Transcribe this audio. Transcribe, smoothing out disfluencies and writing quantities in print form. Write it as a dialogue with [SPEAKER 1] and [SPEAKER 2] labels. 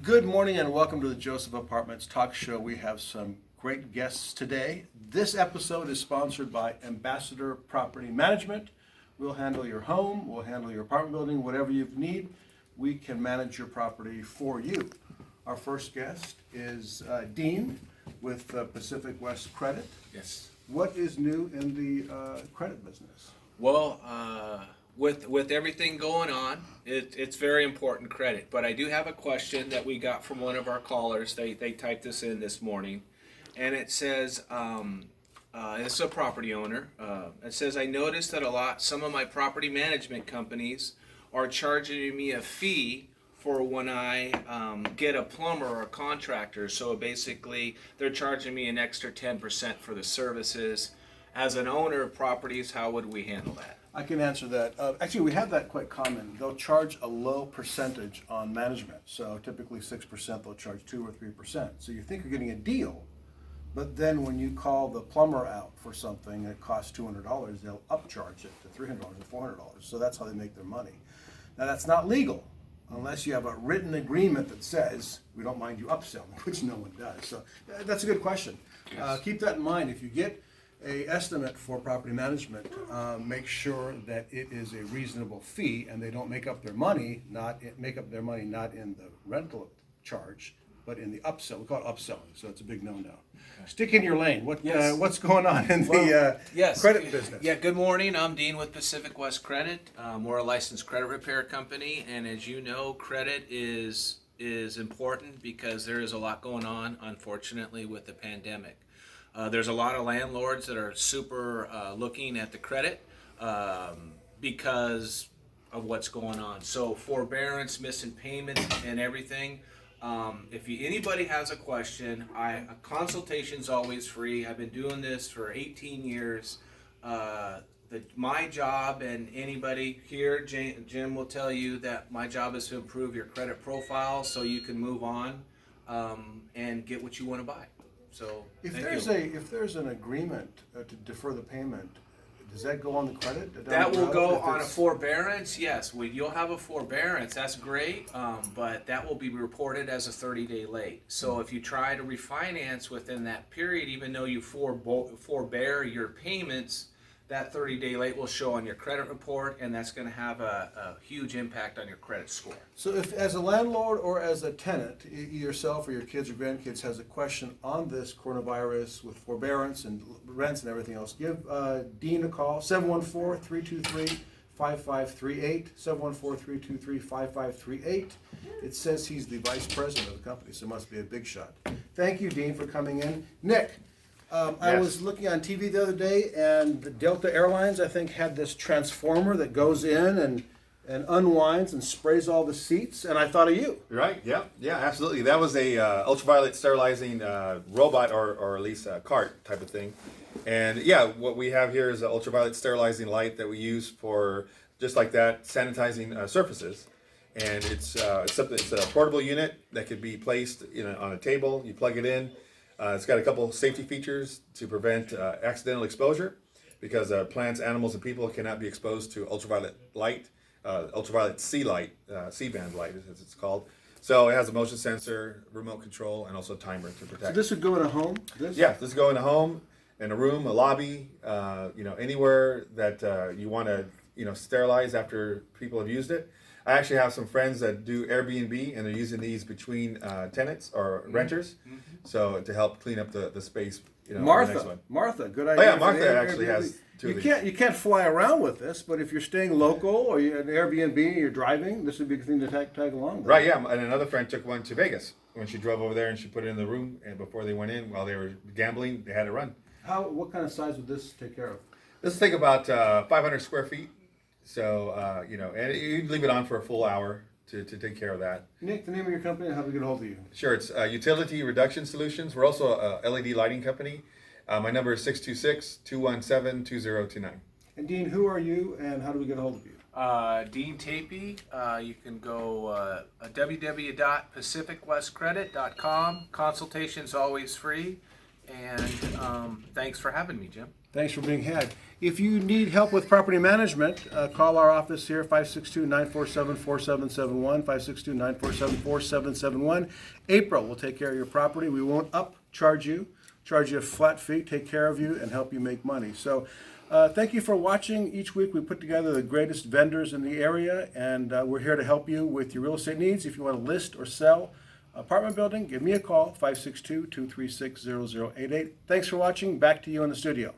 [SPEAKER 1] Good morning and welcome to the Joseph Apartments Talk Show. We have some great guests today. This episode is sponsored by Ambassador Property Management. We'll handle your home, we'll handle your apartment building, whatever you need. We can manage your property for you. Our first guest is Dean with Pacific West Credit.
[SPEAKER 2] Yes.
[SPEAKER 1] What is new in the credit business?
[SPEAKER 2] Well, with everything going on, it's very important credit. But I do have a question that we got from one of our callers. They typed this in this morning, and it says, it's a property owner. It says, I noticed that some of my property management companies are charging me a fee for when I get a plumber or a contractor. So basically, they're charging me an extra 10% for the services. As an owner of properties, how would we handle that?
[SPEAKER 1] I can answer that. Actually, we have that quite common. They'll charge a low percentage on management. So typically 6%, they'll charge 2 or 3%. So you think you're getting a deal, but then when you call the plumber out for something that costs $200, they'll upcharge it to $300 or $400. So that's how they make their money. Now that's not legal unless you have a written agreement that says we don't mind you upselling, which no one does. So that's a good question.
[SPEAKER 2] Yes.
[SPEAKER 1] Keep that in mind. If you get a estimate for property management, make sure that it is a reasonable fee and they don't make up their money not in the rental charge, but in the upsell. We call it upselling, so it's a big no-no. Stick in your lane.
[SPEAKER 2] Yes.
[SPEAKER 1] What's going on in the
[SPEAKER 2] Yes.
[SPEAKER 1] credit business?
[SPEAKER 2] Yeah, good morning. I'm Dean with Pacific West Credit. We're a licensed credit repair company, and as you know, credit is important because there is a lot going on, unfortunately, with the pandemic. There's a lot of landlords that are super looking at the credit because of what's going on. So forbearance, missing payments, and everything. If anybody has a question, a consultation's always free. I've been doing this for 18 years. My job, and anybody here, Jim will tell you that my job is to improve your credit profile so you can move on and get what you want to buy. So
[SPEAKER 1] If
[SPEAKER 2] thank you.
[SPEAKER 1] there's an agreement to defer the payment, does that go on the credit? down
[SPEAKER 2] That
[SPEAKER 1] the
[SPEAKER 2] will
[SPEAKER 1] road
[SPEAKER 2] go
[SPEAKER 1] if
[SPEAKER 2] on a
[SPEAKER 1] it's-
[SPEAKER 2] forbearance, yes. You'll have a forbearance, that's great, but that will be reported as a 30-day late. So if you try to refinance within that period, even though you forbear your payments, that 30-day late will show on your credit report, and that's going to have a huge impact on your credit score.
[SPEAKER 1] So if, as a landlord or as a tenant, yourself or your kids or grandkids has a question on this coronavirus with forbearance and rents and everything else, give Dean a call, 714-323-5538, 714-323-5538. It says he's the vice president of the company, so it must be a big shot. Thank you, Dean, for coming in. Nick, I
[SPEAKER 3] Yes.
[SPEAKER 1] was looking on TV the other day, and the Delta Airlines, I think, had this transformer that goes in and unwinds and sprays all the seats, and I thought of you.
[SPEAKER 3] Right. Yeah. Yeah. Absolutely. That was a ultraviolet sterilizing robot, or at least a cart type of thing. And yeah, what we have here is an ultraviolet sterilizing light that we use for just like that, sanitizing surfaces. And it's a portable unit that could be placed on a table. You plug it in. It's got a couple safety features to prevent accidental exposure, because plants, animals, and people cannot be exposed to ultraviolet light, ultraviolet C light, C-band light as it's called. So it has a motion sensor, remote control, and also a timer to protect.
[SPEAKER 1] So this would go in a home?
[SPEAKER 3] Yeah, this go in a home, in a room, a lobby, anywhere that you want to, sterilize after people have used it. I actually have some friends that do Airbnb, and they're using these between tenants or renters, so to help clean up the space. The next one.
[SPEAKER 1] Martha, good
[SPEAKER 3] Oh
[SPEAKER 1] idea.
[SPEAKER 3] yeah,
[SPEAKER 1] for
[SPEAKER 3] Martha
[SPEAKER 1] the
[SPEAKER 3] actually
[SPEAKER 1] Airbnb.
[SPEAKER 3] has two
[SPEAKER 1] You
[SPEAKER 3] of
[SPEAKER 1] can't
[SPEAKER 3] these.
[SPEAKER 1] you can't fly around with this, but if you're staying local or you're at an Airbnb and you're driving, this would be a good thing to tag along with.
[SPEAKER 3] Right, yeah, and another friend took one to Vegas when she drove over there, and she put it in the room, and before they went in, while they were gambling, they had it run.
[SPEAKER 1] What kind of size would this take care of?
[SPEAKER 3] This will take about 500 square feet, so and you leave it on for a full hour to take care of that.
[SPEAKER 1] Nick, the name of your company and how do we get a hold of you?
[SPEAKER 3] Sure, it's Utility Reduction Solutions. We're also a LED lighting company. My number is 626-217-2029.
[SPEAKER 1] And Dean, who are you and how do we get a hold of you?
[SPEAKER 2] Dean Tapey, you can go www.pacificwestcredit.com. Consultation's always free. And thanks for having me, Jim.
[SPEAKER 1] Thanks for being had. If you need help with property management, call our office here, 562-947-4771, 562-947-4771. April will take care of your property. We won't upcharge you, charge you a flat fee, take care of you, and help you make money. So thank you for watching. Each week we put together the greatest vendors in the area, and we're here to help you with your real estate needs. If you want to list or sell apartment building, give me a call, 562-236-0088. Thanks for watching. Back to you in the studio.